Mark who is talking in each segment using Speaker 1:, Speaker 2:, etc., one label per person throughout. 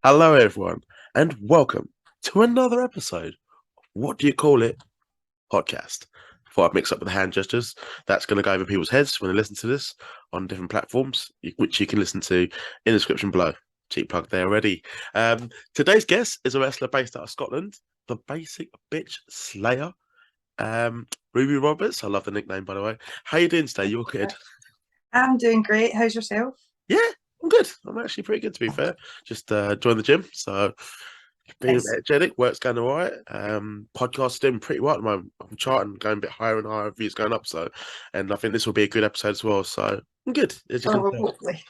Speaker 1: Hello, everyone, and welcome to another episode. What do you call it? Podcast. Before I mix up with the hand gestures, that's going to go over people's heads when they listen to this on different platforms, which you can listen to in the description below. Cheap plug there already. Today's guest is a wrestler based out of Scotland, the Basic Bitch Slayer. Ruby Roberts. I love the nickname, by the way. How you doing today? You all good?
Speaker 2: I'm doing great. How's yourself?
Speaker 1: Yeah, I'm good. I'm actually pretty good, to be fair. Just joined the gym, so being
Speaker 2: Nice.
Speaker 1: energetic, work's going all right. Podcast doing pretty well at the moment. I'm charting, going a bit higher and higher, views going up. So, and I think this will be a good episode as well. So I'm good, as you
Speaker 2: Oh,
Speaker 1: can
Speaker 2: well,
Speaker 1: tell.
Speaker 2: hopefully.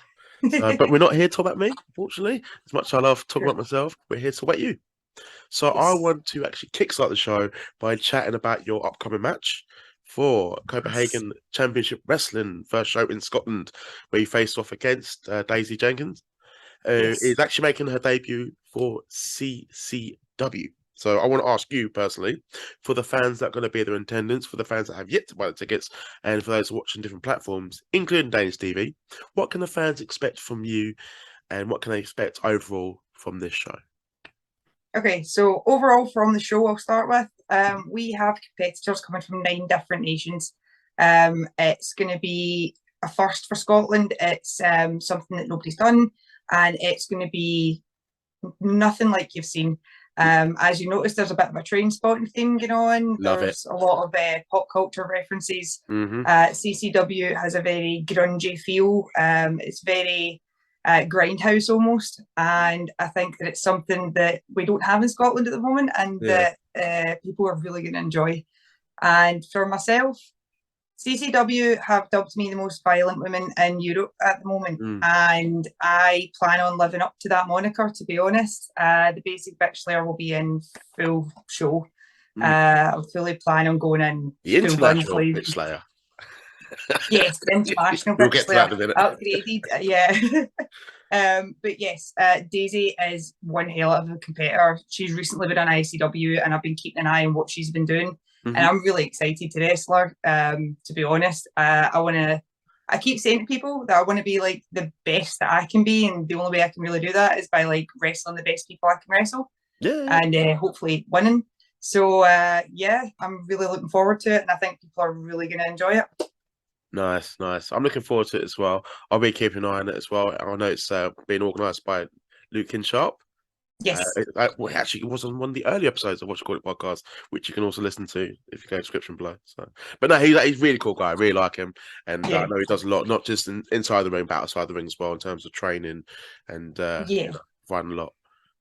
Speaker 1: So, but we're not here to talk about me, unfortunately. As much as I love talking
Speaker 2: Sure.
Speaker 1: about myself, we're here to talk about you. So I
Speaker 2: Yes.
Speaker 1: want to actually kickstart the show by chatting about your upcoming match for
Speaker 2: Yes.
Speaker 1: Copenhagen Championship Wrestling, first show in Scotland, where you faced off against Daisy Jenkins, who is
Speaker 2: Yes.
Speaker 1: actually making her debut for CCW. So I want to ask you personally, for the fans that are going to be there in attendance, for the fans that have yet to buy the tickets, and for those watching different platforms, including Danish TV, what can the fans expect from you, and what can they expect overall from this show?
Speaker 2: Okay, so overall from the show, I'll start with. We have competitors coming from 9 different nations. It's going to be a first for Scotland. It's something that nobody's done, and it's going to be nothing like you've seen. As you notice, there's a bit of a train spotting theme going on.
Speaker 1: Love it.
Speaker 2: There's a lot of pop culture references.
Speaker 1: Hmm.
Speaker 2: CCW has a very grungy feel. It's very grindhouse almost, and I think that it's something that we don't have in Scotland at the moment, and
Speaker 1: Yeah.
Speaker 2: that people are really going to enjoy. And for myself, CCW have dubbed me the most violent woman in Europe at the moment,
Speaker 1: Mm.
Speaker 2: and I plan on living up to that moniker. To be honest, the Basic Bitch Slayer will be in full show.
Speaker 1: Mm.
Speaker 2: I fully plan on going in
Speaker 1: The
Speaker 2: full guns
Speaker 1: international bitch
Speaker 2: blazing.
Speaker 1: slayer.
Speaker 2: Yes, the international
Speaker 1: We'll
Speaker 2: Bitch
Speaker 1: get to
Speaker 2: Slayer
Speaker 1: that in a minute.
Speaker 2: upgraded. Yeah. But yes, Daisy is one hell of a competitor. She's recently been on ICW, and I've been keeping an eye on what she's been doing. And
Speaker 1: Hmm.
Speaker 2: I'm really excited to wrestle her. To be honest, I want to. I keep saying to people that I want to be like the best that I can be, and the only way I can really do that is by like wrestling the best people I can wrestle,
Speaker 1: Yeah.
Speaker 2: and hopefully winning. So yeah, I'm really looking forward to it, and I think people are really going to enjoy it.
Speaker 1: Nice, nice. I'm looking forward to it as well. I'll be keeping an eye on it as well. I know it's being organised by Luke Sharp.
Speaker 2: Yes.
Speaker 1: Well, actually, it was on one of the early episodes of What You Call It podcast, which you can also listen to if you go to description below. So, but no, he's a really cool guy. I really like him, and I
Speaker 2: Yeah.
Speaker 1: know he does a lot, not just inside the ring, but outside the ring as well, in terms of training and
Speaker 2: Yeah.
Speaker 1: providing a lot.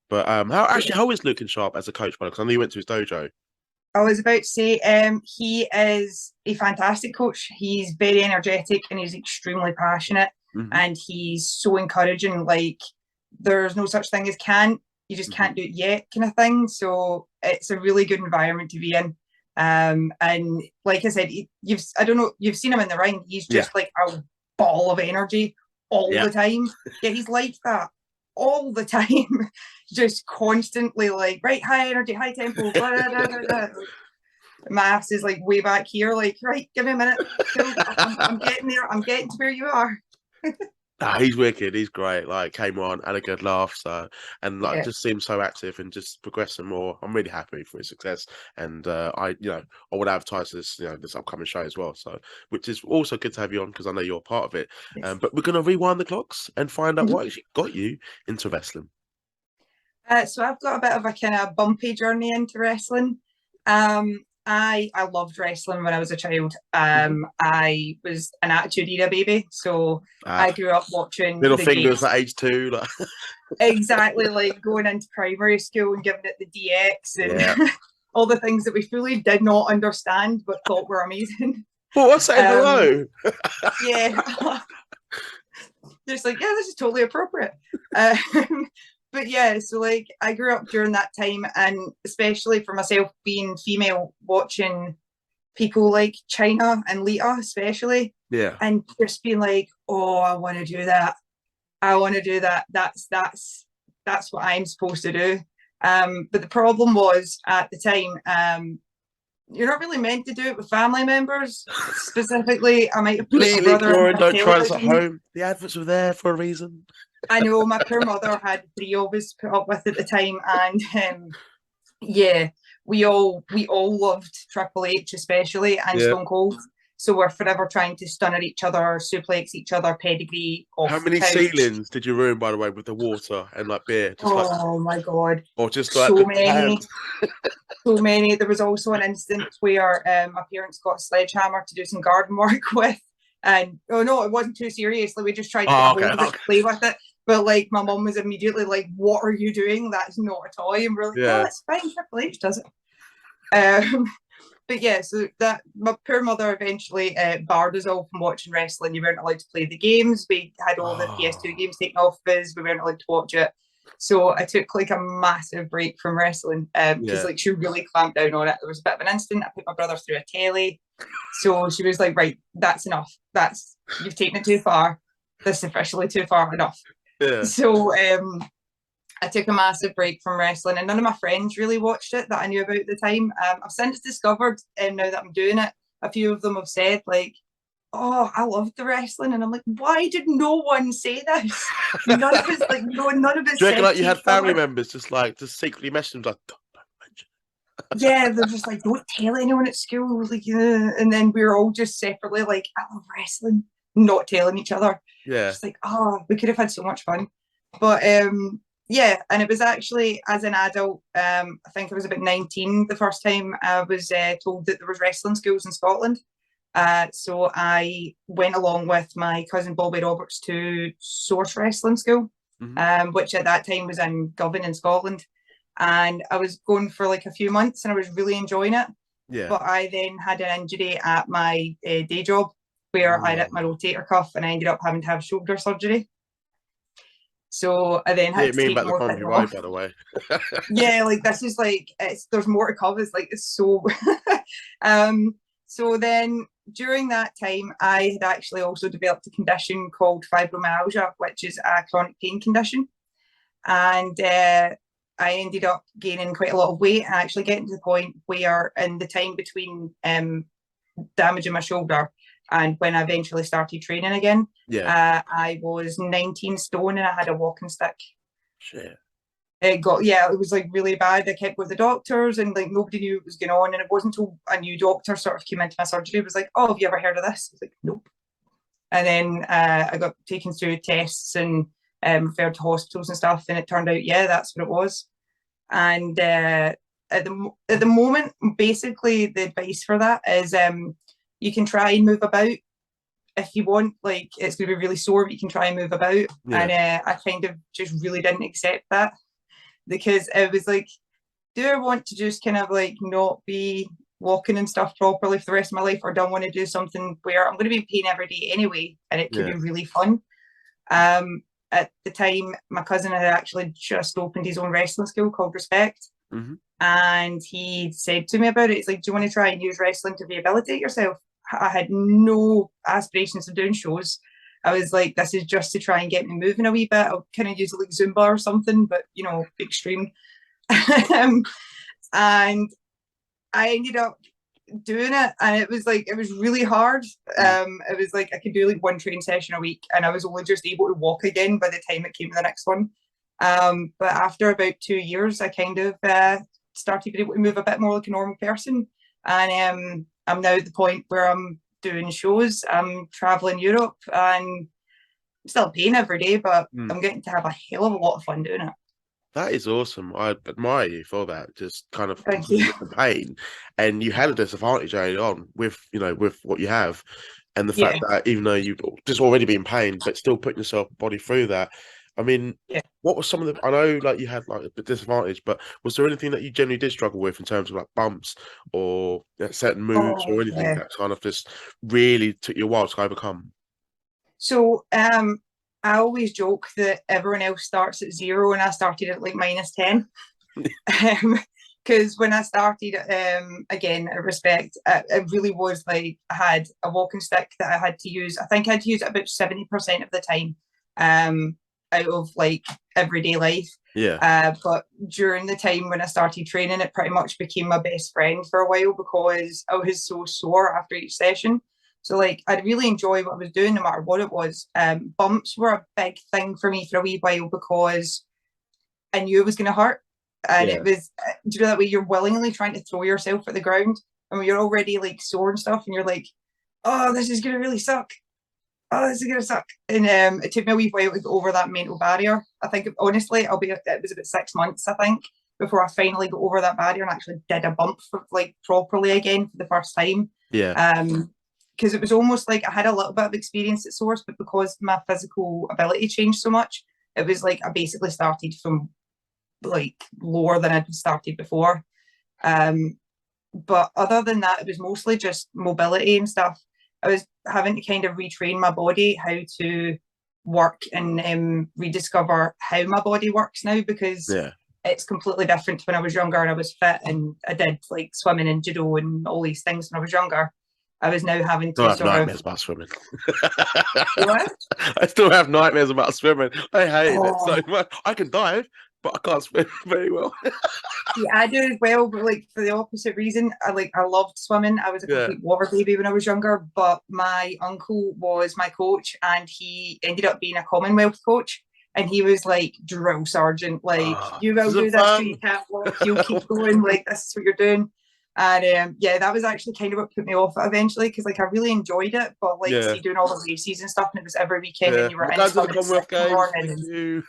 Speaker 1: But how is Luke Sharp as a coach? Because I know you went to his dojo.
Speaker 2: I was about to say, he is a fantastic coach. He's very energetic and he's extremely passionate,
Speaker 1: Hmm.
Speaker 2: and he's so encouraging. Like, there's no such thing as can't, you just
Speaker 1: Hmm.
Speaker 2: can't do it yet, kind of thing. So it's a really good environment to be in. And like I said, I don't know, you've seen him in the ring. He's
Speaker 1: Yeah,
Speaker 2: just like a ball of energy all
Speaker 1: yeah.
Speaker 2: the time. Yeah, he's like that all the time, just constantly like, right, high energy, high tempo, blah, blah, blah, blah. My ass is like way back here, like, right, give me a minute. Cool. I'm getting there. I'm getting to where you are.
Speaker 1: Nah, he's wicked. He's great. Like came on, had a good laugh. So and like
Speaker 2: Yeah.
Speaker 1: just seems so active and just progressing more. I'm really happy for his success. And I would advertise this this upcoming show as well. So which is also good to have you on because I know you're part of it.
Speaker 2: Yes.
Speaker 1: But we're gonna rewind the clocks and find out
Speaker 2: Mhm.
Speaker 1: what actually got you into wrestling.
Speaker 2: So I've got a bit of a kind of bumpy journey into wrestling. I loved wrestling when I was a child.
Speaker 1: Mhm.
Speaker 2: I was an Attitude Era baby, so I
Speaker 1: Ah,
Speaker 2: grew up watching
Speaker 1: little
Speaker 2: the
Speaker 1: fingers
Speaker 2: greats.
Speaker 1: at age 2. Like,
Speaker 2: Exactly, like going into primary school and giving it the DX
Speaker 1: yeah.
Speaker 2: and all the things that we fully did not understand but thought were amazing.
Speaker 1: Well, what's saying
Speaker 2: Um,
Speaker 1: hello?
Speaker 2: yeah, just like, yeah, this is totally appropriate. But yeah, so like I grew up during that time, and especially for myself being female, watching people like China and Lita, especially,
Speaker 1: Yeah.
Speaker 2: and just being like, oh, I want to do that. I want to do that. That's what I'm supposed to do. But the problem was at the time, you're not really meant to do it with family members. Specifically, I might have put my
Speaker 1: Completely
Speaker 2: brother in
Speaker 1: ignoring,
Speaker 2: front of
Speaker 1: don't try this at
Speaker 2: television.
Speaker 1: home. The adverts were there for a reason.
Speaker 2: I know my poor mother had three of us put up with at the time, and yeah, we all loved Triple H especially and
Speaker 1: Yeah.
Speaker 2: Stone Cold. So we're forever trying to stun at each other, suplex each other, pedigree
Speaker 1: How
Speaker 2: off the
Speaker 1: many
Speaker 2: couch.
Speaker 1: ceilings did you ruin, by the way, with the water and like beer? Just like,
Speaker 2: Oh my god,
Speaker 1: or just like
Speaker 2: so
Speaker 1: the
Speaker 2: many.
Speaker 1: hands.
Speaker 2: So many. There was also an instance where my parents got a sledgehammer to do some garden work with, and oh no, it wasn't too serious. Like we just tried to get a
Speaker 1: Oh, okay.
Speaker 2: hold of it
Speaker 1: Okay.
Speaker 2: to play with it. But like my mum was immediately like, "What are you doing? That's not a toy." And we're like, "No,
Speaker 1: Yeah.
Speaker 2: it's fine. Triple H does it." Um, but yeah, so that my poor mother eventually barred us all from watching wrestling. You weren't allowed to play the games. We had all the PS2
Speaker 1: Oh,
Speaker 2: games taken off of us. We weren't allowed to watch it. So I took like a massive break from wrestling because
Speaker 1: yeah.
Speaker 2: like she really clamped down on it. There was a bit of an incident. I put my brother through a telly. So she was like, right, that's enough. That's you've taken it too far. This is officially too far enough.
Speaker 1: Yeah.
Speaker 2: So I took a massive break from wrestling, and none of my friends really watched it that I knew about at the time. I've since discovered, now that I'm doing it, a few of them have said like, "Oh, I loved the wrestling," and I'm like, "Why did no one say this? None of us like, no, none of
Speaker 1: Do
Speaker 2: us
Speaker 1: you reckon
Speaker 2: said
Speaker 1: like you
Speaker 2: to
Speaker 1: had
Speaker 2: each
Speaker 1: family
Speaker 2: other."
Speaker 1: members just secretly messaging them like, don't mention
Speaker 2: Yeah, they're just like, "Don't tell anyone at school." Like, and then we were all just separately like, "I love wrestling," not telling each other.
Speaker 1: it? Yeah.
Speaker 2: Just like, oh, we could have had so much fun. But yeah, and it was actually as an adult, I think I was about 19 the first time I was told that there was wrestling schools in Scotland. So I went along with my cousin Bobby Roberts to Source Wrestling School,
Speaker 1: Hmm.
Speaker 2: which at that time was in Govan in Scotland. And I was going for like a few months and I was really enjoying it.
Speaker 1: Yeah.
Speaker 2: But I then had an injury at my day job where I ripped my rotator cuff and I ended up having to have shoulder surgery. So I then had
Speaker 1: Didn't
Speaker 2: to
Speaker 1: mean
Speaker 2: take
Speaker 1: about the
Speaker 2: more
Speaker 1: country
Speaker 2: time
Speaker 1: way,
Speaker 2: off.
Speaker 1: by the way.
Speaker 2: Yeah, like this is like there's more to cover. It's like it's so so then during that time I had actually also developed a condition called fibromyalgia, which is a chronic pain condition. And I ended up gaining quite a lot of weight and actually getting to the point where in the time between damaging my shoulder and when I eventually started training again,
Speaker 1: Yeah.
Speaker 2: I was 19 stone and I had a walking stick.
Speaker 1: Shit.
Speaker 2: It was like really bad. I kept with the doctors and like nobody knew what was going on. And it wasn't until a new doctor sort of came into my surgery, was like, "Oh, have you ever heard of this?" I was like, "Nope." And then I got taken through tests and referred to hospitals and stuff. And it turned out, yeah, that's what it was. And at the moment, basically, the advice for that is you can try and move about if you want. Like it's going to be really sore, but you can try and move about.
Speaker 1: Yeah.
Speaker 2: And I kind of just really didn't accept that because it was like, do I want to just kind of like not be walking and stuff properly for the rest of my life, or do I want to do something where I'm going to be in pain every day anyway, and it could
Speaker 1: Yeah.
Speaker 2: be really fun? At the time, my cousin had actually just opened his own wrestling school called Respect,
Speaker 1: Hmm.
Speaker 2: and he said to me about it. It's like, "Do you want to try and use wrestling to rehabilitate yourself?" I had no aspirations of doing shows. I was like, this is just to try and get me moving a wee bit. I'll kind of use it like Zumba or something, but extreme. And I ended up doing it, and it was really hard. It was like I could do like one training session a week, and I was only just able to walk again by the time it came to the next one. But after about 2 years, I kind of started being able to move a bit more like a normal person, and I'm now at the point where I'm doing shows. I'm traveling Europe, and I'm still paying every day, but
Speaker 1: Mm.
Speaker 2: I'm getting to have a hell of a lot of fun doing it.
Speaker 1: That is awesome. I admire you for that. Just kind of
Speaker 2: Thank you.
Speaker 1: the pain, and you had a disadvantage early on with with what you have, and the fact
Speaker 2: Yeah,
Speaker 1: that even though you've just already been in pain, but still putting yourself body through that. I mean,
Speaker 2: yeah.
Speaker 1: what was some of the? I know like you had like a disadvantage, but was there anything that you generally did struggle with in terms of like bumps or certain moves
Speaker 2: Oh
Speaker 1: or anything
Speaker 2: yeah.
Speaker 1: that kind of just really took you a while to overcome?
Speaker 2: So I always joke that everyone else starts at zero and I started at like -10. Because when I started, again, at Respect, it really was like I had a walking stick that I had to use. I think I had to use it about 70% of the time. out of like everyday life.
Speaker 1: Yeah.
Speaker 2: But during the time when I started training, it pretty much became my best friend for a while because I was so sore after each session. So like I'd really enjoy what I was doing no matter what it was. Bumps were a big thing for me for a wee while because I knew it was going to hurt. And
Speaker 1: Yeah.
Speaker 2: it was, do you know that way you're willingly trying to throw yourself at the ground and when you're already like sore and stuff and you're like, oh, this is going to really suck. Oh, this is going to suck. And it took me a wee while to get over that mental barrier. I think, honestly, it was about 6 months, I think, before I finally got over that barrier and actually did a bump for, like properly again for the first time.
Speaker 1: Yeah.
Speaker 2: Because it was almost like I had a little bit of experience at source, but because my physical ability changed so much, it was like I basically started from like lower than I'd started before. But other than that, it was mostly just mobility and stuff. I was having to kind of retrain my body how to work and rediscover how my body works now because
Speaker 1: Yeah.
Speaker 2: it's completely different to when I was younger and I was fit and I did like swimming and judo and all these things when I was younger. I was now having
Speaker 1: I
Speaker 2: to
Speaker 1: have
Speaker 2: sort
Speaker 1: nightmares
Speaker 2: of
Speaker 1: about swimming.
Speaker 2: what?
Speaker 1: I still have nightmares about swimming. I hate it so
Speaker 2: Oh,
Speaker 1: much. I can dive, but I can't swim very well.
Speaker 2: yeah, I do as well, but like for the opposite reason. I loved swimming. I was a
Speaker 1: Yeah.
Speaker 2: complete water baby when I was younger, but my uncle was my coach and he ended up being a Commonwealth coach. And he was like drill sergeant, like you
Speaker 1: This
Speaker 2: will do
Speaker 1: isn't
Speaker 2: this till
Speaker 1: fun.
Speaker 2: you can't walk, you'll keep going, like this is what you're doing. And yeah, that was actually kind of what put me off it eventually because like I really enjoyed it, but like
Speaker 1: Yeah.
Speaker 2: see doing all the races and stuff, and it was every weekend, and
Speaker 1: Yeah.
Speaker 2: you were
Speaker 1: I'm
Speaker 2: in
Speaker 1: going to the
Speaker 2: swimming at
Speaker 1: Commonwealth
Speaker 2: 6 in the
Speaker 1: Games.
Speaker 2: morning.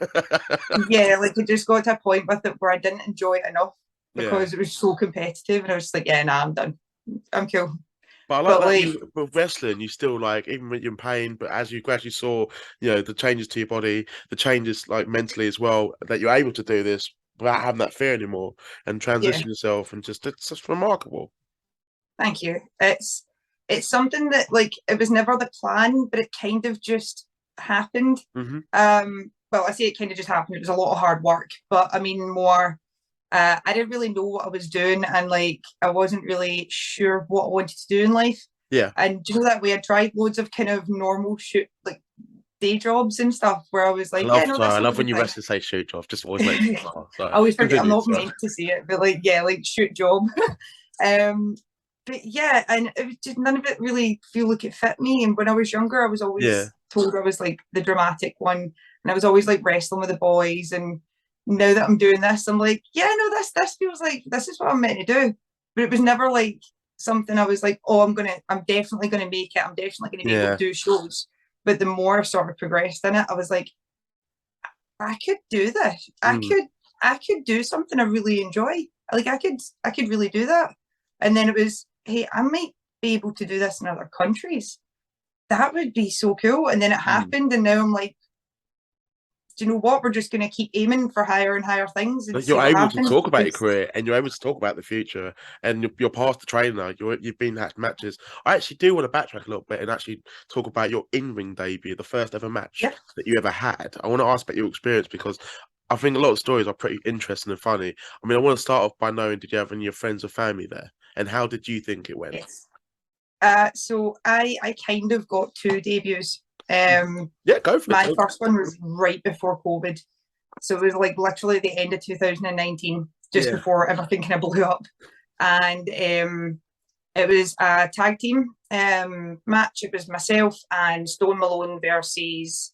Speaker 1: Thank you.
Speaker 2: Yeah, like it just got to a point with it where I didn't enjoy it enough
Speaker 1: Yeah.
Speaker 2: because it was so competitive, and I was just like, yeah, nah, I'm done. I'm cool.
Speaker 1: But I like
Speaker 2: But
Speaker 1: that
Speaker 2: like,
Speaker 1: you with wrestling, you still like even when you're in pain, but as you gradually saw, the changes to your body, the changes like mentally as well, that you're able to do this without having that fear anymore and
Speaker 2: yeah,
Speaker 1: transition yourself and it's just remarkable.
Speaker 2: thank you. It's something that like it was never the plan, but it kind of just happened.
Speaker 1: Hmm.
Speaker 2: Well, I say it kind of just happened. It was a lot of hard work, but I mean more. I didn't really know what I was doing, and like I wasn't really sure what I wanted to do in life.
Speaker 1: Yeah.
Speaker 2: And do you know that way? I tried loads of kind of normal shoot like day jobs and stuff where I was like, yeah, no,
Speaker 1: Sorry,
Speaker 2: this
Speaker 1: I
Speaker 2: will be
Speaker 1: love
Speaker 2: the
Speaker 1: when you
Speaker 2: thing.
Speaker 1: wrestlers say shoot job, just always makes me laugh.
Speaker 2: I
Speaker 1: Sorry.
Speaker 2: always forget I'm
Speaker 1: Continue,
Speaker 2: not
Speaker 1: sorry.
Speaker 2: meant to say it, but like yeah, like shoot job. um, but yeah, and it was just none of it really feel like it fit me. And when I was younger, I was
Speaker 1: Yeah.
Speaker 2: always told I was like the dramatic one, and I was always like wrestling with the boys. And now that I'm doing this, I'm like, yeah, no, this feels like this is what I'm meant to do. But it was never like something I was like, oh, I'm definitely gonna make it. I'm definitely gonna be able to
Speaker 1: Yeah.
Speaker 2: do shows. But the more I sort of progressed in it, I was like, I could do this.
Speaker 1: Mm.
Speaker 2: I could do something I really enjoy. Like I could really do that. And then it was, hey, I might be able to do this in other countries. That would be so cool. And then it
Speaker 1: Mm.
Speaker 2: happened, and now I'm like, do you know what? We're just going to keep aiming for higher and higher things and
Speaker 1: Like
Speaker 2: see
Speaker 1: you're
Speaker 2: what
Speaker 1: able to
Speaker 2: happens.
Speaker 1: talk about your
Speaker 2: Because
Speaker 1: career and you're able to talk about the future and you're past the trainer. You've been at matches. I actually do want to backtrack a little bit and actually talk about your in-ring debut, the first ever match
Speaker 2: yeah,
Speaker 1: that you ever had. I want to ask about your experience because I think a lot of stories are pretty interesting and funny. I mean, I want to start off by knowing, did you have any of your friends or family there? And how did you think it went?
Speaker 2: yes. So I kind of got two debuts.
Speaker 1: Yeah, go for
Speaker 2: My
Speaker 1: it.
Speaker 2: first one was right before COVID. So it was like literally the end of 2019, just
Speaker 1: Yeah.
Speaker 2: before everything kind of blew up. And it was a tag team match. It was myself and Stone Malone versus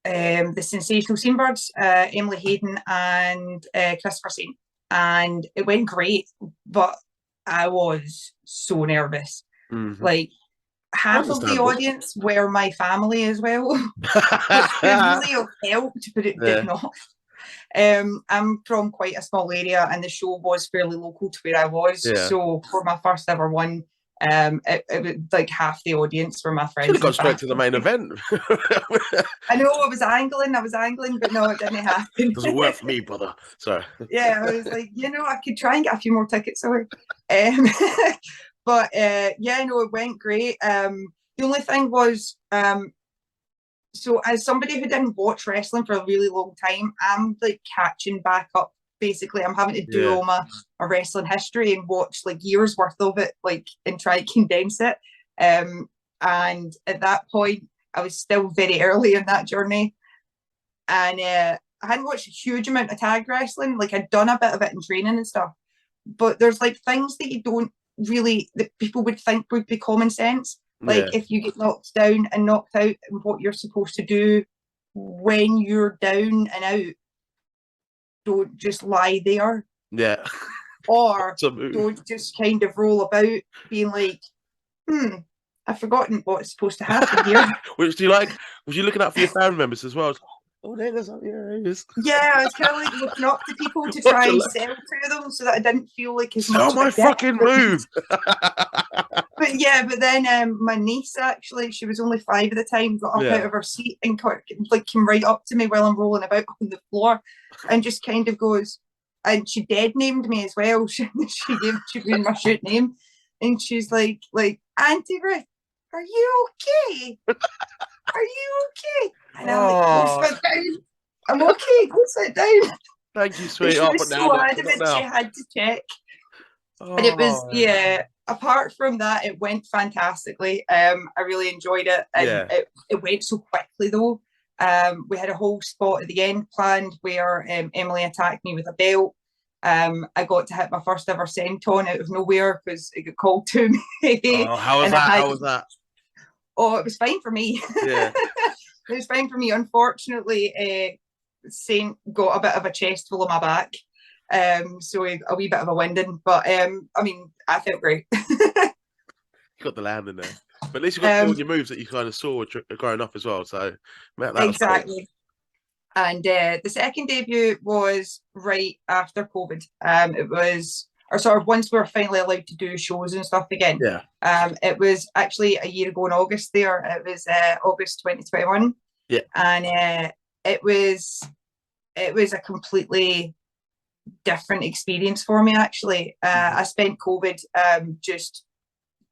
Speaker 2: the Sensational Seambirds, Emily Hayden and Christopher Saint. And it went great, but I was so nervous.
Speaker 1: Hmm.
Speaker 2: Like half of the
Speaker 1: Understandable.
Speaker 2: audience were my family as well, which could really have helped, but it did
Speaker 1: Yeah.
Speaker 2: not. I'm from quite a small area, and the show was fairly local to where I was.
Speaker 1: Yeah.
Speaker 2: So for my first ever one, it was like half the audience were my
Speaker 1: Should have
Speaker 2: friends
Speaker 1: gone
Speaker 2: and
Speaker 1: straight to the
Speaker 2: family.
Speaker 1: main event.
Speaker 2: I know I was angling, but no, it didn't happen.
Speaker 1: Doesn't work for me, brother. Sorry.
Speaker 2: Yeah, I was like, I could try and get a few more tickets. Sorry. Um, but yeah, no, it went great. The only thing was, so as somebody who didn't watch wrestling for a really long time, I'm like catching back up. Basically, I'm having to do
Speaker 1: Yeah.
Speaker 2: all my wrestling history and watch like years worth of it, like and try to condense it. And at that point, I was still very early in that journey. and I hadn't watched a huge amount of tag wrestling. Like I'd done a bit of it in training and stuff, but there's like things that you don't really that people would think would be common sense. Like
Speaker 1: Yeah.
Speaker 2: if you get knocked down and knocked out, and what you're supposed to do when you're down and out. Don't just lie there,
Speaker 1: Yeah.
Speaker 2: or
Speaker 1: It's a move.
Speaker 2: don't just kind of roll about being like, I've forgotten what's supposed to happen here.
Speaker 1: Which do you like? Was you looking out for your family members as well? Oh, there's yeah, it is.
Speaker 2: Yeah, I was kind of like looking up to people to
Speaker 1: What
Speaker 2: try
Speaker 1: you
Speaker 2: and
Speaker 1: like?
Speaker 2: sell to them so that I didn't feel like as
Speaker 1: Sell
Speaker 2: much of
Speaker 1: my
Speaker 2: a dick.
Speaker 1: fucking move.
Speaker 2: But then my niece, actually, she was only 5 at the time, got up
Speaker 1: Yeah.
Speaker 2: out of her seat and like came right up to me while I'm rolling about on the floor and just kind of goes, and she dead named me as well. She gave me my shoot name, and she's like Auntie Ruth, are you okay? Are you okay? And I'm like, go sit down. I'm okay. Go sit down.
Speaker 1: Thank you,
Speaker 2: And
Speaker 1: sweetheart.
Speaker 2: she was so adamant she had to check. And it was, apart from that, it went fantastically. I really enjoyed it. And it went so quickly, though. We had a whole spot at the end planned where Emily attacked me with a belt. I got to hit my first ever senton out of nowhere because it got called to me.
Speaker 1: Oh, how was that? How was that?
Speaker 2: Oh, it was fine for me.
Speaker 1: Yeah.
Speaker 2: It was fine for me. Unfortunately, Saint got a bit of a chest full of my back. So a wee bit of a winding. But I mean, I felt great.
Speaker 1: You got the land in there. But at least you got all your moves that you kind of saw growing up as well. So that
Speaker 2: exactly.
Speaker 1: Was
Speaker 2: cool. And the second debut was right after COVID. It was, or sort of once we were finally allowed to do shows and stuff again.
Speaker 1: Yeah.
Speaker 2: It was actually a year ago in August there. It was August 2021.
Speaker 1: Yeah.
Speaker 2: And it was a completely different experience for me, actually. I spent COVID just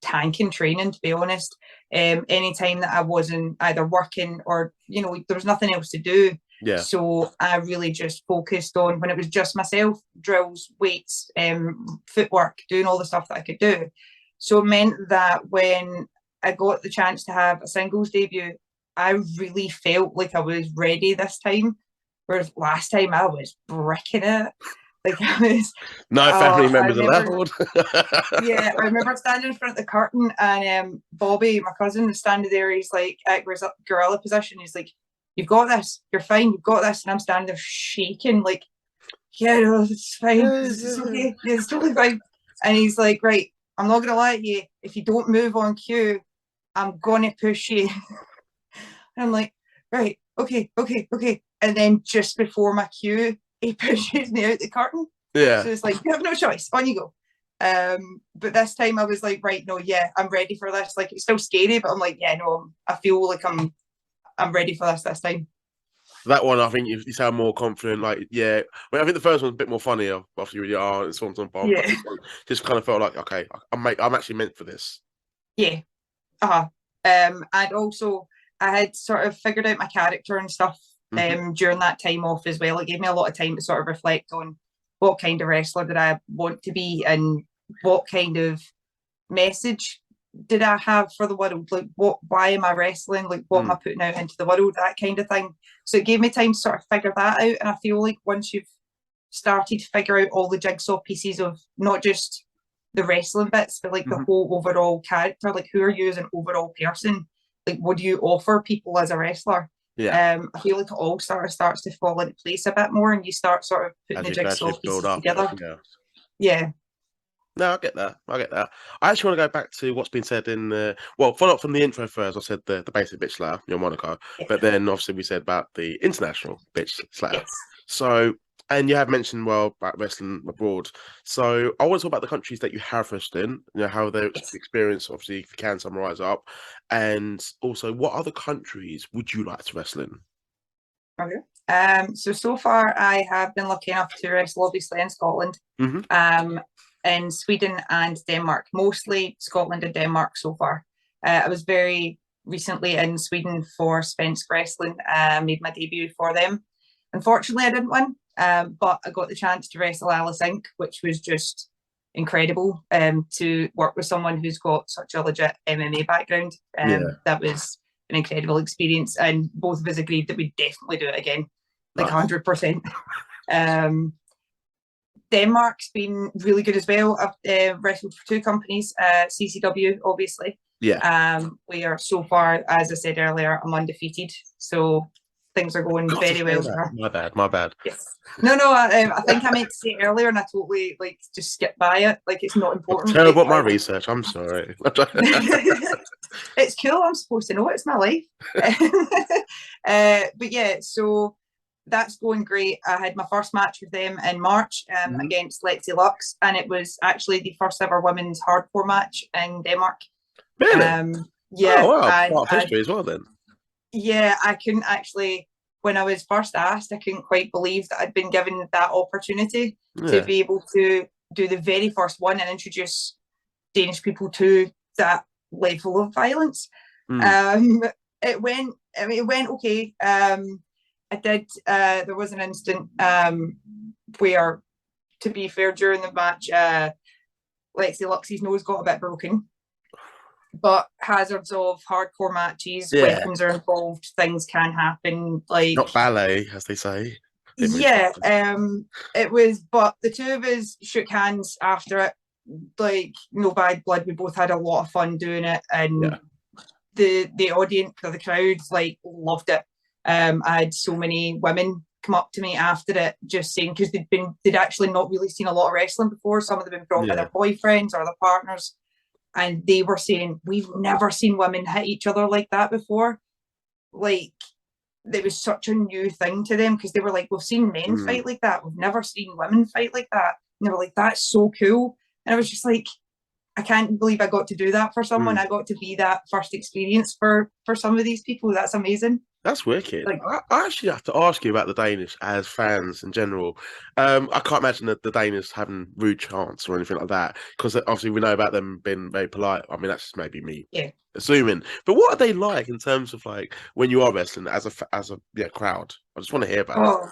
Speaker 2: tanking training, to be honest. Any time that I wasn't either working or, there was nothing else to do.
Speaker 1: Yeah.
Speaker 2: So I really just focused on, when it was just myself, drills, weights, footwork, doing all the stuff that I could do. So it meant that when I got the chance to have a singles debut, I really felt like I was ready this time. Whereas last time I was bricking it. Like I was.
Speaker 1: No family members allowed.
Speaker 2: Yeah, I remember standing in front of the curtain and Bobby, my cousin, was standing there. He's like at gorilla position. He's like, "You've got this. You're fine. You've got this." And I'm standing there shaking, like, "Yeah, no, it's fine. It's okay. Yeah, it's totally fine." And he's like, "Right, I'm not gonna lie to you. If you don't move on cue, I'm gonna push you." And I'm like, "Right, okay." And then just before my cue, he pushes me out the curtain.
Speaker 1: Yeah.
Speaker 2: So it's like, you have no choice. On you go. But this time I was like, right, no, yeah, I'm ready for this. Like, it's still scary, but I'm like, yeah, no, I feel like I'm ready for this time.
Speaker 1: That one, I think you sound more confident. Like, yeah, I think the first one's a bit more funnier. After you really are, and Swan's on bomb.
Speaker 2: Yeah.
Speaker 1: But this one just kind of felt like, okay, I'm actually meant for this.
Speaker 2: Yeah. And also, I had sort of figured out my character and stuff during that time off as well. It gave me a lot of time to sort of reflect on what kind of wrestler did I want to be and what kind of message did I have for the world? Like, why am I wrestling? Like, what am I putting out into the world? That kind of thing. So it gave me time to sort of figure that out. And I feel like once you've started to figure out all the jigsaw pieces of not just the wrestling bits, but like the whole overall character, like who are you as an overall person? Like, what do you offer people as a wrestler?
Speaker 1: Yeah.
Speaker 2: I feel like it all starts to fall into place a bit more, and you start sort of putting the jigsaw pieces together. Yeah.
Speaker 1: No, I get that. I actually want to go back to what's been said in the follow up from the intro first. I said the basic bitch slayer, your Monaco, but then obviously we said about the international bitch slayer.
Speaker 2: Yes.
Speaker 1: So, and you have mentioned about wrestling abroad. So I want to talk about the countries that you have wrestled in, how their experience, obviously, if you can summarize up, and also what other countries would you like to wrestle in?
Speaker 2: Okay. So far I have been lucky enough to wrestle obviously in Scotland, in Sweden and Denmark, mostly Scotland and Denmark so far. I was very recently in Sweden for Svensk Wrestling, made my debut for them. Unfortunately, I didn't win, but I got the chance to wrestle Alice Inc., which was just incredible to work with someone who's got such a legit MMA background. That was an incredible experience, and both of us agreed that we'd definitely do it again. like
Speaker 1: Nice.
Speaker 2: 100%. Denmark's been really good as well. I've wrestled for 2 companies, CCW, obviously.
Speaker 1: Yeah.
Speaker 2: We are so far, as I said earlier, I'm undefeated. So things are going
Speaker 1: Got to
Speaker 2: very
Speaker 1: say
Speaker 2: well
Speaker 1: that.
Speaker 2: there.
Speaker 1: My bad. My bad.
Speaker 2: Yes. No, I think I meant to say it earlier and I totally like just skipped by it. Like it's not
Speaker 1: I'm
Speaker 2: important.
Speaker 1: terrible
Speaker 2: It's
Speaker 1: at my
Speaker 2: like
Speaker 1: research. I'm sorry.
Speaker 2: it's cool. I'm supposed to know it. It's my life. But yeah, so that's going great. I had my first match with them in March against Lexi Lux, and it was actually the first ever women's hardcore match in Denmark.
Speaker 1: Really?
Speaker 2: Yeah,
Speaker 1: Oh wow, part of history as well then.
Speaker 2: yeah, I couldn't actually. When I was first asked, I couldn't quite believe that I'd been given that opportunity to
Speaker 1: Yeah.
Speaker 2: be able to do the very first one and introduce Danish people to that level of violence. It went. I mean, it went okay. I did. There was an instant where, to be fair, during the match, Lexi Luxie's nose got a bit broken. But hazards of hardcore matches,
Speaker 1: Yeah.
Speaker 2: weapons are involved, things can happen. Like
Speaker 1: Not ballet, as they say.
Speaker 2: yeah, it was. But the 2 of us shook hands after it. Like no bad blood. We both had a lot of fun doing it, and the audience or the crowds like loved it. I had so many women come up to me after it, just saying because they'd actually not really seen a lot of wrestling before. Some of them had been brought by their boyfriends or their partners, and they were saying we've never seen women hit each other like that before. Like it was such a new thing to them because they were like, we've seen men fight like that, we've never seen women fight like that, and they were like, that's so cool. And I was just like, I can't believe I got to do that for someone. I got to be that first experience for some of these people. That's amazing.
Speaker 1: That's wicked.
Speaker 2: Like,
Speaker 1: I actually have to ask you about the Danish as fans in general. I can't imagine that the Danish having rude chants or anything like that, because obviously we know about them being very polite. I mean, that's just maybe me assuming. But what are they like in terms of like when you are wrestling as a crowd? I just want to hear about it.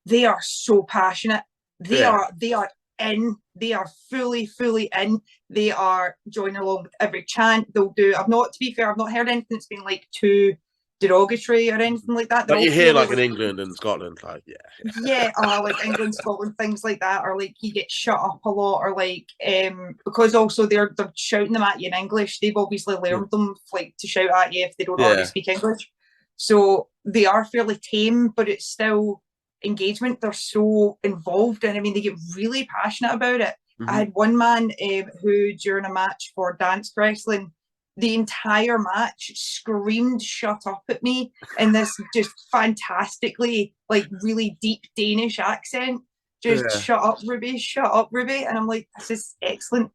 Speaker 2: They are so passionate. They are in. They are fully in. They are joining along with every chant. They'll do. I've not, to be fair, I've not heard anything that's been like too derogatory or anything like that.
Speaker 1: But you hear like in England and Scotland, like
Speaker 2: like England, Scotland, things like that, or like you get shut up a lot, or like because also they're shouting them at you in English. They've obviously learned them like to shout at you if they don't already speak English. So they are fairly tame, but it's still engagement. They're so involved, and I mean they get really passionate about it. I had one man who during a match for dance wrestling, the entire match screamed shut up at me in this just fantastically like really deep Danish accent, just shut up Ruby, and I'm like, this is excellent.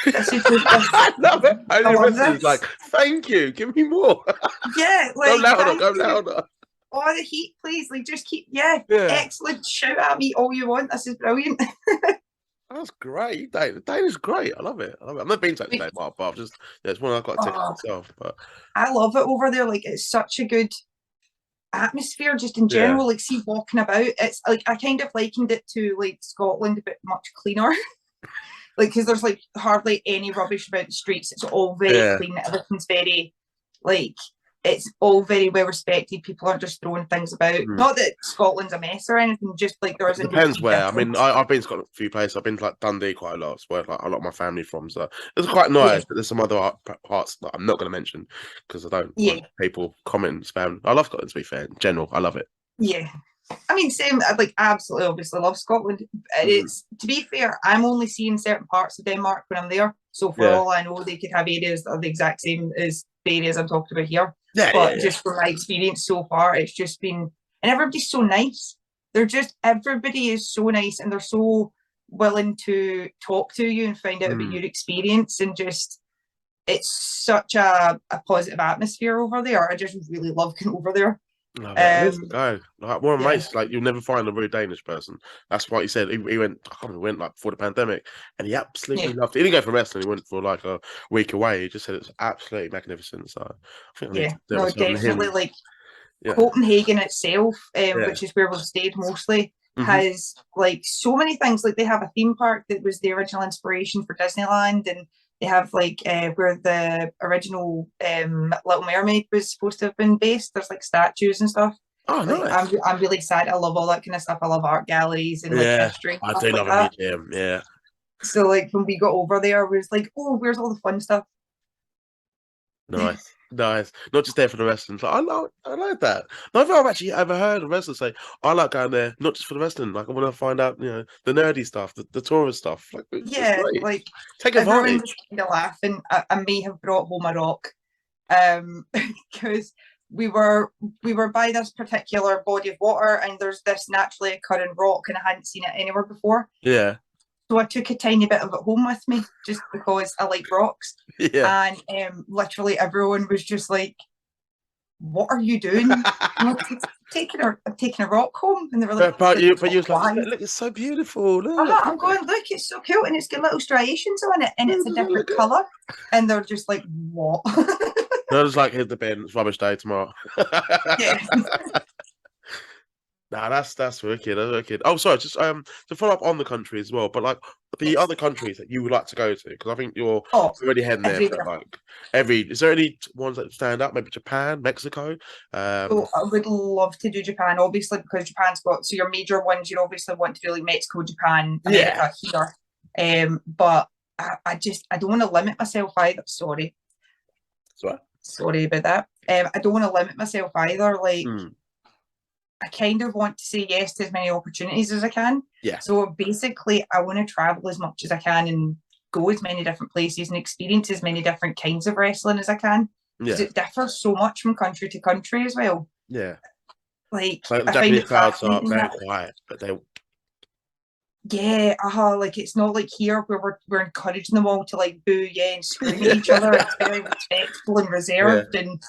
Speaker 2: This is just
Speaker 1: I love it.
Speaker 2: I love this.
Speaker 1: Like, thank you, give me more.
Speaker 2: Like
Speaker 1: go louder.
Speaker 2: Oh, the heat, please. Like, just keep, excellent. Shout at me all you want. This is brilliant.
Speaker 1: That's great. Danish great. I love it. I've never been to Denmark, but it's one I've got to take myself. But
Speaker 2: I love it over there. Like, it's such a good atmosphere just in general. Like, see, walking about, it's like I kind of likened it to like Scotland, but much cleaner. Like, because there's like hardly any rubbish about the streets. It's all very clean. Everything's very like it's all very well respected. People aren't just throwing things about. Not that Scotland's a mess or anything, just like there's
Speaker 1: it depends where. I mean, I've been to Scotland a few places. I've been to like Dundee quite a lot. It's where like a lot of my family from. So it's quite nice, but there's some other parts that I'm not going to mention because I don't want people commenting spam. I love Scotland, to be fair. In general, I love it.
Speaker 2: Yeah. I mean, same. I like absolutely, obviously love Scotland. It's to be fair, I'm only seeing certain parts of Denmark when I'm there. So for all I know, they could have areas that are the exact same as the areas I'm talking about here. Just from my experience so far, it's just been, and everybody's so nice. Everybody is so nice, and they're so willing to talk to you and find out about your experience, and just it's such a positive atmosphere over there. I just really love going over there.
Speaker 1: Guy, like one of my mates, like you'll never find a rude Danish person. That's what he said. He went. I can't remember, went like before the pandemic, and he absolutely loved it. He didn't go for wrestling. He went for like a week away. He just said it's absolutely magnificent. So I think I need to do
Speaker 2: definitely. Like Copenhagen itself, which is where we've stayed mostly, has like so many things. Like they have a theme park that was the original inspiration for Disneyland, and they have like where the original Little Mermaid was supposed to have been based. There's like statues and stuff.
Speaker 1: Oh,
Speaker 2: Like
Speaker 1: nice.
Speaker 2: I'm really sad. I love all that kind of stuff. I love art galleries and like
Speaker 1: Yeah,
Speaker 2: history and
Speaker 1: I
Speaker 2: stuff
Speaker 1: do
Speaker 2: like
Speaker 1: love a
Speaker 2: that.
Speaker 1: museum. Yeah.
Speaker 2: So like when we got over there, we was like, oh, where's all the fun stuff?
Speaker 1: Nice, nice. Not just there for the wrestling. Like, I like that. I don't think I've actually ever heard a wrestler say, "I like going there not just for the wrestling. Like, I want to find out, the nerdy stuff, the tourist stuff. Like, it's
Speaker 2: Yeah,
Speaker 1: great.
Speaker 2: like
Speaker 1: Take
Speaker 2: everyone was
Speaker 1: advantage."
Speaker 2: kind of laughing. I may have brought home a rock, because we were we were by this particular body of water, and there's this naturally occurring rock, and I hadn't seen it anywhere before.
Speaker 1: Yeah,
Speaker 2: So I took a tiny bit of it home with me just because I like rocks.
Speaker 1: yeah.
Speaker 2: And literally everyone was just like, what are you doing? I'm like, I'm taking a rock home. And they were like,
Speaker 1: but you was like,
Speaker 2: why?
Speaker 1: look, it's so beautiful. Look,
Speaker 2: I'm going, look, it's so cool. And it's got little striations on it and it's a different
Speaker 1: look at it.
Speaker 2: colour. And they're just like, what?
Speaker 1: No, it's like here's the bin. It's rubbish day tomorrow.
Speaker 2: Yeah.
Speaker 1: Nah, that's wicked. That's wicked. Oh, sorry, just to follow up on the country as well, but like the
Speaker 2: Yes.
Speaker 1: other countries that you would like to go to, because I think you're
Speaker 2: Oh,
Speaker 1: already heading there. But
Speaker 2: everywhere.
Speaker 1: like is there any ones that stand out? Maybe Japan, Mexico.
Speaker 2: So I would love to do Japan, obviously, because Japan's got so your major ones you obviously want to do like Mexico, Japan,
Speaker 1: Yeah.
Speaker 2: America here. But I don't want to limit myself either.
Speaker 1: Sorry.
Speaker 2: Sorry about that. I don't want to limit myself either. Like
Speaker 1: Mm,
Speaker 2: I kind of want to say yes to as many opportunities as I can.
Speaker 1: yeah.
Speaker 2: So basically, I want to travel as much as I can and go as many different places and experience as many different kinds of wrestling as I can because
Speaker 1: Yeah.
Speaker 2: it differs so much from country to country as well.
Speaker 1: Yeah.
Speaker 2: Like
Speaker 1: Like the
Speaker 2: I find
Speaker 1: Japanese
Speaker 2: it
Speaker 1: crowds are
Speaker 2: fascinating
Speaker 1: very
Speaker 2: that
Speaker 1: quiet, but they
Speaker 2: yeah, like it's not like here where we're encouraging them all to like boo, yeah, and scream at each other. It's very respectful and
Speaker 1: yeah,
Speaker 2: reserved, and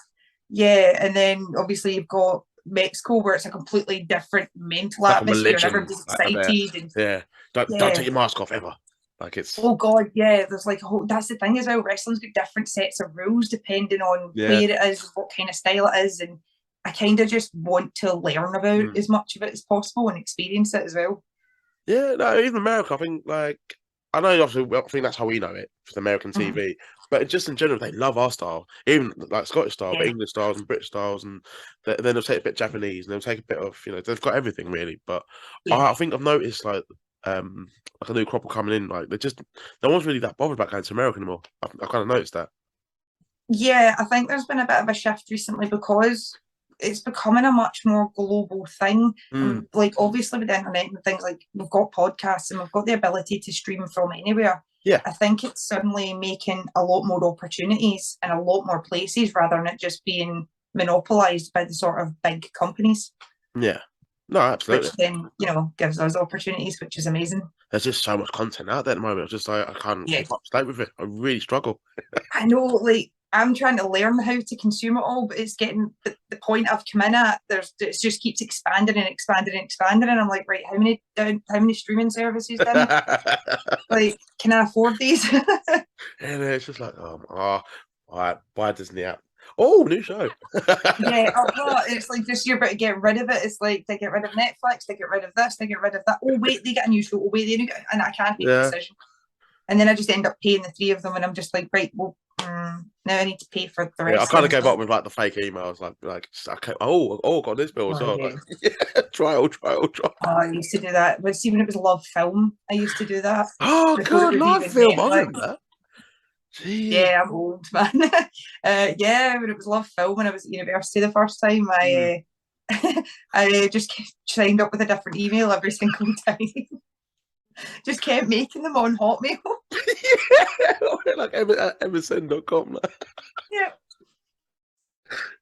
Speaker 2: yeah, and then obviously you've got Mexico where it's a completely different mental
Speaker 1: like a
Speaker 2: atmosphere and
Speaker 1: religion.
Speaker 2: everybody's
Speaker 1: Like, there.
Speaker 2: excited and
Speaker 1: Yeah. Don't
Speaker 2: yeah.
Speaker 1: take your mask off ever. Like it's
Speaker 2: Oh God, yeah. There's like a whole, that's the thing as well. Wrestling's got different sets of rules depending on
Speaker 1: yeah.
Speaker 2: where it is, what kind of style it is, and I kind of just want to learn about
Speaker 1: Mm.
Speaker 2: as much of it as possible and experience it as well.
Speaker 1: Yeah, no, even America, I think like I know obviously I think that's how we know it for American
Speaker 2: Mhm.
Speaker 1: TV, but just in general they love our style, even like Scottish style, but
Speaker 2: Yeah,
Speaker 1: English styles and British styles, and then they'll take a bit Japanese and they'll take a bit of they've got everything really. But
Speaker 2: yeah.
Speaker 1: I think I've noticed like a new crop coming in, like they just no one's really that bothered about going to America anymore. I've kind of noticed that.
Speaker 2: Yeah, I think there's been a bit of a shift recently because it's becoming a much more global thing.
Speaker 1: Mm,
Speaker 2: And like obviously with the internet and things like we've got podcasts and we've got the ability to stream from anywhere.
Speaker 1: yeah,
Speaker 2: I think it's suddenly making a lot more opportunities in a lot more places rather than it just being monopolized by the sort of big companies,
Speaker 1: yeah, no, absolutely.
Speaker 2: which then, gives us opportunities, which is amazing.
Speaker 1: There's just so much content out there at the moment. It's just like I can't
Speaker 2: Yeah.
Speaker 1: keep up to date with it. I really struggle.
Speaker 2: I know, like I'm trying to learn how to consume it all, but it's getting the point I've come in at. It just keeps expanding and expanding and expanding, and I'm like, right, how many streaming services then? Like, can I afford these?
Speaker 1: And it's just like, all right, buy a Disney app. Oh, new show.
Speaker 2: Yeah, it's like just you're about to get rid of it. It's like they get rid of Netflix, they get rid of this, they get rid of that. Oh wait, they get a new show. Oh wait, and I can't make a
Speaker 1: Yeah,
Speaker 2: decision. And then I just end up paying the three of them, and I'm just like, right, well, now I need to pay for the
Speaker 1: yeah. I
Speaker 2: rest of
Speaker 1: kind
Speaker 2: them
Speaker 1: of
Speaker 2: as
Speaker 1: gave
Speaker 2: well.
Speaker 1: up with like the fake emails, like okay, oh, got this bill as
Speaker 2: Oh
Speaker 1: well.
Speaker 2: yeah.
Speaker 1: Like, yeah, trial.
Speaker 2: Oh, I used to do that. But see, when it was Love Film, I used to do that
Speaker 1: Oh
Speaker 2: before it
Speaker 1: God,
Speaker 2: was
Speaker 1: live
Speaker 2: even
Speaker 1: film. I
Speaker 2: Netflix.
Speaker 1: remember that. Jeez.
Speaker 2: Yeah, I'm old, man. Yeah, when it was Love Film when I was at university the first time,
Speaker 1: Mm.
Speaker 2: I just signed up with a different email every single time. Just kept making them on Hotmail.
Speaker 1: Yeah, like MSN.com. Like,
Speaker 2: Yeah.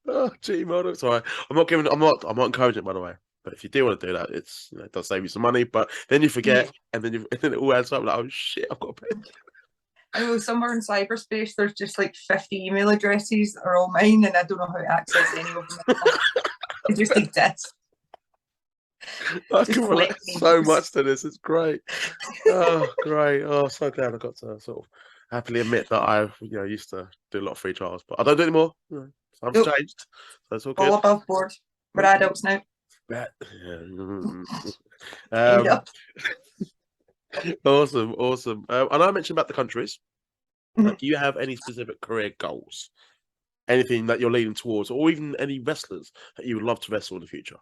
Speaker 1: oh, Gmail. Sorry, I'm not encouraging it, by the way. But if you do want to do that, it does save you some money. But then you
Speaker 2: Yeah.
Speaker 1: forget, and then it all adds up. Like, oh shit, I've got to pay.
Speaker 2: I know somewhere in cyberspace there's just like 50 email addresses that are all mine and I don't know how to access any of them anymore. They just exist.
Speaker 1: I
Speaker 2: Just
Speaker 1: can relate
Speaker 2: collect
Speaker 1: so
Speaker 2: names.
Speaker 1: much to this. It's great. Oh, great. Oh, so glad I got to sort of happily admit that I, used to do a lot of free trials, but I don't do it anymore. Times
Speaker 2: Nope,
Speaker 1: changed, so it's all
Speaker 2: all
Speaker 1: good.
Speaker 2: above board. We're adults now.
Speaker 1: Yeah.
Speaker 2: Kind
Speaker 1: Um,
Speaker 2: of.
Speaker 1: awesome, awesome. I know I mentioned about the countries.
Speaker 2: Mhm.
Speaker 1: Do you have any specific career goals? Anything that you're leaning towards, or even any wrestlers that you would love to wrestle in the future?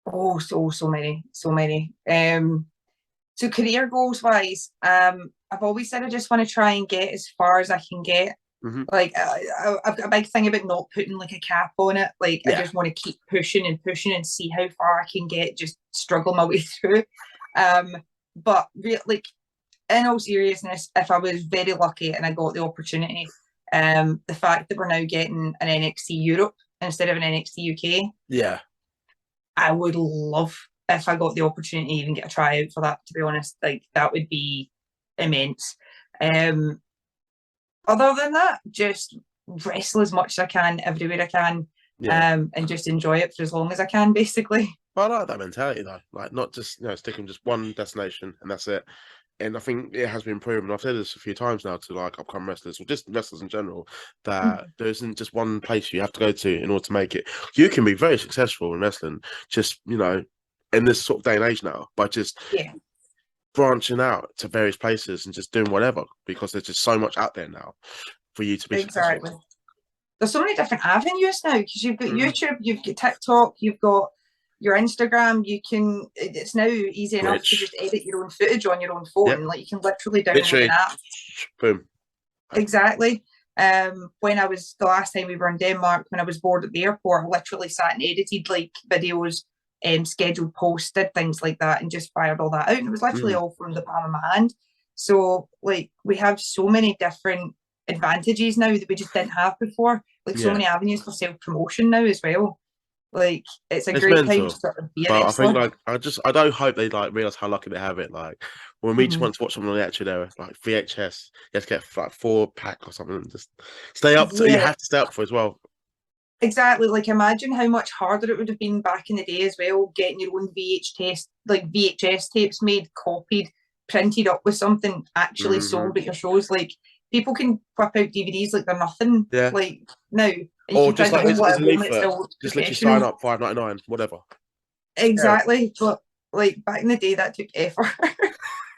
Speaker 2: Oh, so many, so many. So career goals wise, I've always said I just want to try and get as far as I can get.
Speaker 1: Hmm.
Speaker 2: Like I've got a big thing about not putting like a cap on it. Like I
Speaker 1: Yeah,
Speaker 2: just want to keep pushing and pushing and see how far I can get. Just struggle my way through. Um, but like in all seriousness, if I was very lucky and I got the opportunity, the fact that we're now getting an NXT Europe instead of an NXT UK,
Speaker 1: yeah.
Speaker 2: I would love if I got the opportunity to even get a tryout for that, to be honest. Like that would be immense. Um, other than that, just wrestle as much as I can everywhere I can,
Speaker 1: Yeah.
Speaker 2: and just enjoy it for as long as I can, basically.
Speaker 1: I like that mentality though. Like not just sticking just one destination and that's it. And I think it has been proven. I've said this a few times now to like upcoming wrestlers or just wrestlers in general that there isn't just one place you have to go to in order to make it. You can be very successful in wrestling, just in this sort of day and age now, by just
Speaker 2: Yeah,
Speaker 1: branching out to various places and just doing whatever because there's just so much out there now for you to be successful.
Speaker 2: exactly. There's so many different avenues now because you've got
Speaker 1: Mm-hmm.
Speaker 2: YouTube, you've got TikTok, you've got your Instagram. You can. It's now easy enough to
Speaker 1: Twitch.
Speaker 2: just edit your own footage on your own
Speaker 1: Yep.
Speaker 2: phone. Like you can literally download an
Speaker 1: Literally.
Speaker 2: app.
Speaker 1: Boom.
Speaker 2: Exactly. When I was the last time we were in Denmark, when I was bored at the airport, I literally sat and edited like videos, scheduled posts, did things like that, and just fired all that out. And it was literally
Speaker 1: Mm.
Speaker 2: all from the palm of my hand. So like we have so many different advantages now that we just didn't have before. Like so
Speaker 1: Yeah.
Speaker 2: many avenues for self promotion now as well. Like it's a
Speaker 1: It's
Speaker 2: great time to
Speaker 1: mental.
Speaker 2: sort of be a
Speaker 1: But I think
Speaker 2: wrestler.
Speaker 1: like I don't hope they like realize how lucky they have it. Like when we just
Speaker 2: Mhm.
Speaker 1: want to watch something on the actual there, like VHS, you have to get like 4 pack or something and just stay up to you
Speaker 2: Yeah,
Speaker 1: have to stay up for as well.
Speaker 2: exactly. Like imagine how much harder it would have been back in the day as well, getting your own VHS tapes made, copied, printed up with something actually
Speaker 1: Hmm.
Speaker 2: sold at your shows. Like people can whip out DVDs like they're nothing
Speaker 1: Yeah.
Speaker 2: like now, and you
Speaker 1: Or
Speaker 2: can
Speaker 1: just
Speaker 2: print it
Speaker 1: like
Speaker 2: home
Speaker 1: here's
Speaker 2: at
Speaker 1: a
Speaker 2: home. It
Speaker 1: leaflet.
Speaker 2: still looks
Speaker 1: Just literally sign
Speaker 2: professional.
Speaker 1: up £5.99, whatever. Yeah.
Speaker 2: Exactly, but like back in the day, that took effort.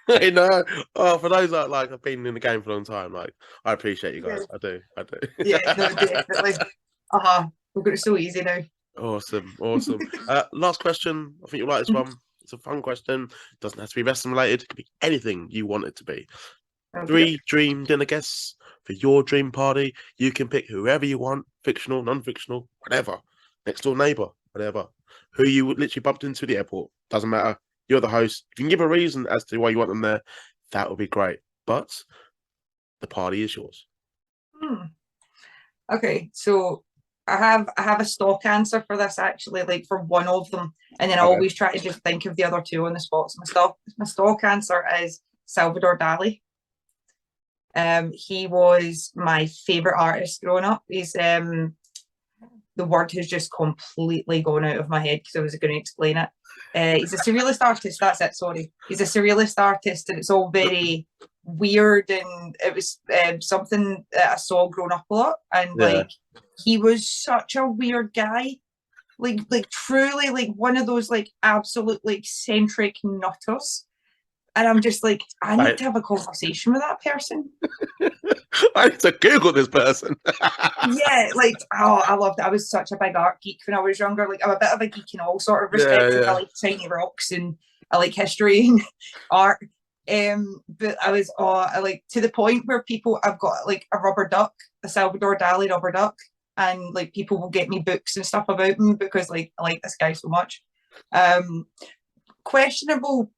Speaker 1: I know. Oh, for those that like have been in the game for a long time, like I appreciate you
Speaker 2: Yeah,
Speaker 1: guys. I do. I
Speaker 2: yeah, no,
Speaker 1: do.
Speaker 2: definitely. We've got it so easy now.
Speaker 1: Awesome, awesome. Last question. I think you'll like this one. It's a fun question. Doesn't have to be wrestling related. It could be anything you want it to be.
Speaker 2: Okay.
Speaker 1: 3 dream dinner guests for your dream party. You can pick whoever you want, fictional, non-fictional, whatever. Next door neighbor, whatever. Who you would literally bumped into at the airport. Doesn't matter. You're the host. If you can give a reason as to why you want them there, that would be great. But the party is yours.
Speaker 2: Hmm. Okay, so I have a stock answer for this actually, like for one of them, and then I
Speaker 1: Okay.
Speaker 2: always try to just think of the other two on the spot. So my stock answer is Salvador Dali. He was my favorite artist growing up. He's the word has just completely gone out of my head because I was going to explain it. He's a surrealist artist. That's it. Sorry, he's a surrealist artist, and it's all very weird. And it was something that I saw growing up a lot. And
Speaker 1: Yeah.
Speaker 2: like, he was such a weird guy. Like truly, like one of those like absolutely eccentric nutters. And I'm just like, I need
Speaker 1: I,
Speaker 2: to have a conversation with that person.
Speaker 1: I need to Google this person.
Speaker 2: Yeah, like I loved it. I was such a big art geek when I was younger. Like I'm a bit of a geek in all sort of
Speaker 1: Yeah,
Speaker 2: respects. Like I
Speaker 1: yeah.
Speaker 2: like tiny rocks and I like history and art. But I like to the point where people I've got like a rubber duck, a Salvador Dali rubber duck, and like people will get me books and stuff about him because like I like this guy so much. Um, questionable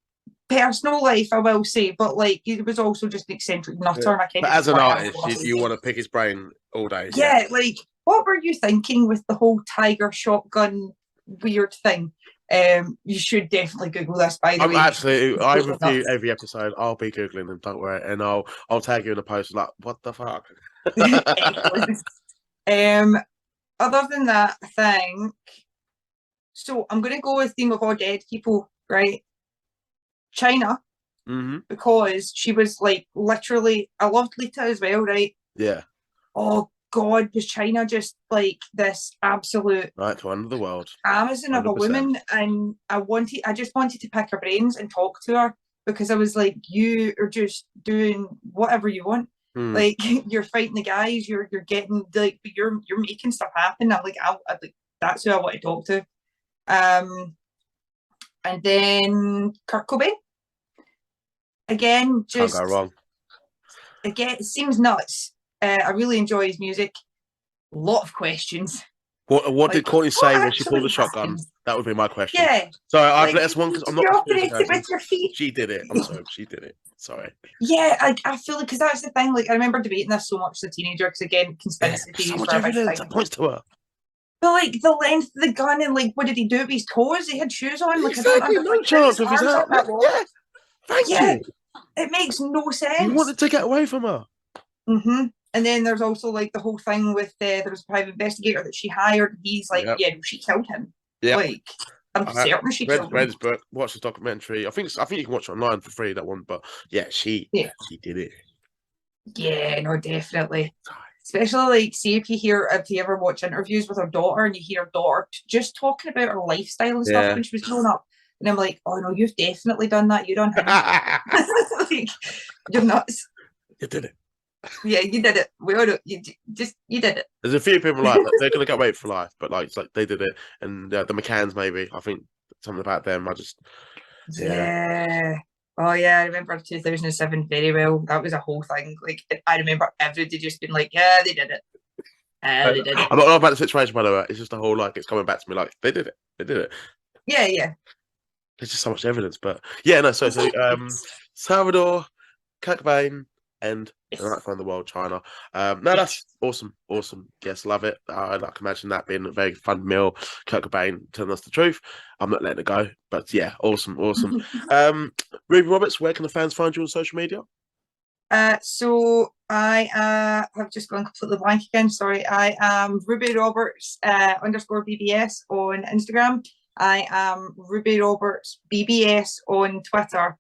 Speaker 2: personal life, I will say, but like he was also just an eccentric
Speaker 1: Yeah.
Speaker 2: nutter, and I kind
Speaker 1: But
Speaker 2: of
Speaker 1: as
Speaker 2: just
Speaker 1: an
Speaker 2: want to have a
Speaker 1: artist, you
Speaker 2: conversation.
Speaker 1: want to pick his brain all day. Yeah.
Speaker 2: Yeah, like what were you thinking with the whole tiger shotgun weird thing? You should definitely Google this, by the
Speaker 1: I'm
Speaker 2: way. You
Speaker 1: absolutely. I
Speaker 2: completely
Speaker 1: review
Speaker 2: nuts.
Speaker 1: every episode. I'll be googling them. Don't worry, and I'll tag you in a post. Like, what the fuck?
Speaker 2: Excellent. Um, other than that, I think so. I'm going to go with theme of all dead people, right? China,
Speaker 1: Hmm.
Speaker 2: because she was like literally. I loved Lita as well, right?
Speaker 1: Yeah.
Speaker 2: Oh God, was China just like this absolute
Speaker 1: Right to end of the world.
Speaker 2: Amazon of a
Speaker 1: 100%.
Speaker 2: woman, and I just wanted to pick her brains and talk to her because I was like, you are just doing whatever you want. Like you're fighting the guys, you're getting like you're making stuff happen. I'm like, I like that's who I want to talk to. And then Kurt Cobain. Again,
Speaker 1: Can't go wrong.
Speaker 2: Again, it seems nuts. I really enjoy his music. A lot of questions.
Speaker 1: What did Courtney say when she pulled the shotgun?
Speaker 2: Happens?
Speaker 1: That would be my question.
Speaker 2: Yeah.
Speaker 1: Sorry, I've let us one because I'm not.
Speaker 2: You operate it with your feet.
Speaker 1: She did it. I'm sorry, she did it. Sorry.
Speaker 2: Yeah, I feel like because that's the thing. Like I remember debating this so much as a teenager. Because again, conspiracy theories.
Speaker 1: So much evidence that points to her.
Speaker 2: But like the length of the gun and like what did he do with his toes? He had shoes on. Like
Speaker 1: exactly, no chance of his out. Yeah, thank you.
Speaker 2: It makes no sense.
Speaker 1: He wanted to get away from her.
Speaker 2: And then there's also like the whole thing with there was a private investigator that she hired. And he's like, yeah, no, she killed him. Yeah, like I'm certain she killed him.
Speaker 1: Read his book, watch the documentary. I think you can watch it online for free. That one, but yeah, she did it.
Speaker 2: Yeah, no, definitely. Especially like, see if you ever watch interviews with her daughter and you hear her daughter just talking about her lifestyle and stuff when she was growing up. And I'm like, oh no, you've definitely done that. You done him. Like, you're nuts.
Speaker 1: You did it.
Speaker 2: Yeah, you did it. We all know. You did it.
Speaker 1: There's a few people like that. They're gonna get away for life, but like it's like they did it, and the McCanns maybe. I think something about them.
Speaker 2: Yeah. Oh yeah, I remember 2007 very well. That was a whole thing. Like I remember everybody just being like, "Yeah, they did it." They did it.
Speaker 1: I'm not about the situation, by the way. It's just a whole like it's coming back to me. Like they did it. They did it.
Speaker 2: Yeah.
Speaker 1: There's just so much evidence, but yeah, no. So Salvador, Cobain, and right from the world, China. No, that's awesome. Yes, love it. I can imagine that being a very fun meal. Kurt Cobain telling us the truth. I'm not letting it go, but yeah, awesome. Ruby Roberts, where can the fans find you on social media?
Speaker 2: So I have just gone completely blank again. Sorry. I am Ruby Roberts _BBS on Instagram. I am Ruby Roberts BBS on Twitter.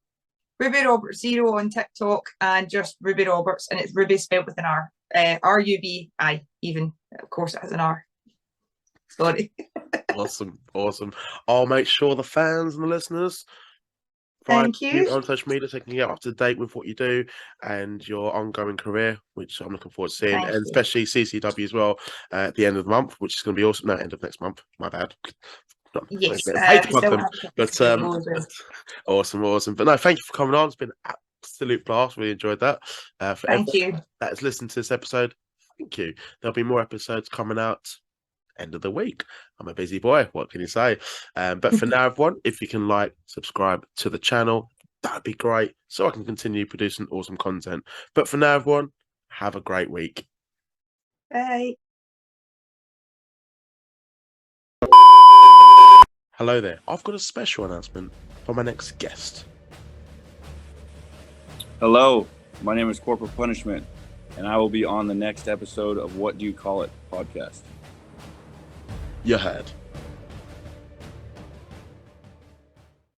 Speaker 2: Ruby Roberts 0 on TikTok, and just Ruby Roberts, and it's Ruby spelled with an R. RUBI, even. Of course, it has an R. Sorry.
Speaker 1: Awesome. I'll make sure the fans and the listeners
Speaker 2: Thank you
Speaker 1: on social media so they can get up to date with what you do and your ongoing career, which I'm looking forward to seeing, and especially CCW as well at the end of the month, which is going to be awesome. No, end of next month. My bad.
Speaker 2: Yes,
Speaker 1: I hate to plug them, but awesome. But no, thank you for coming on. It's been an absolute blast. Really enjoyed that.
Speaker 2: Thank you.
Speaker 1: That has listened to this episode. Thank you. There'll be more episodes coming out end of the week. I'm a busy boy. What can you say? But for now, everyone, if you can subscribe to the channel, that'd be great, so I can continue producing awesome content. But for now, everyone, have a great week.
Speaker 2: Bye.
Speaker 1: Hello there. I've got a special announcement for my next guest.
Speaker 3: Hello, my name is Corporal Punishment, and I will be on the next episode of What Do You Call It podcast.
Speaker 1: You heard.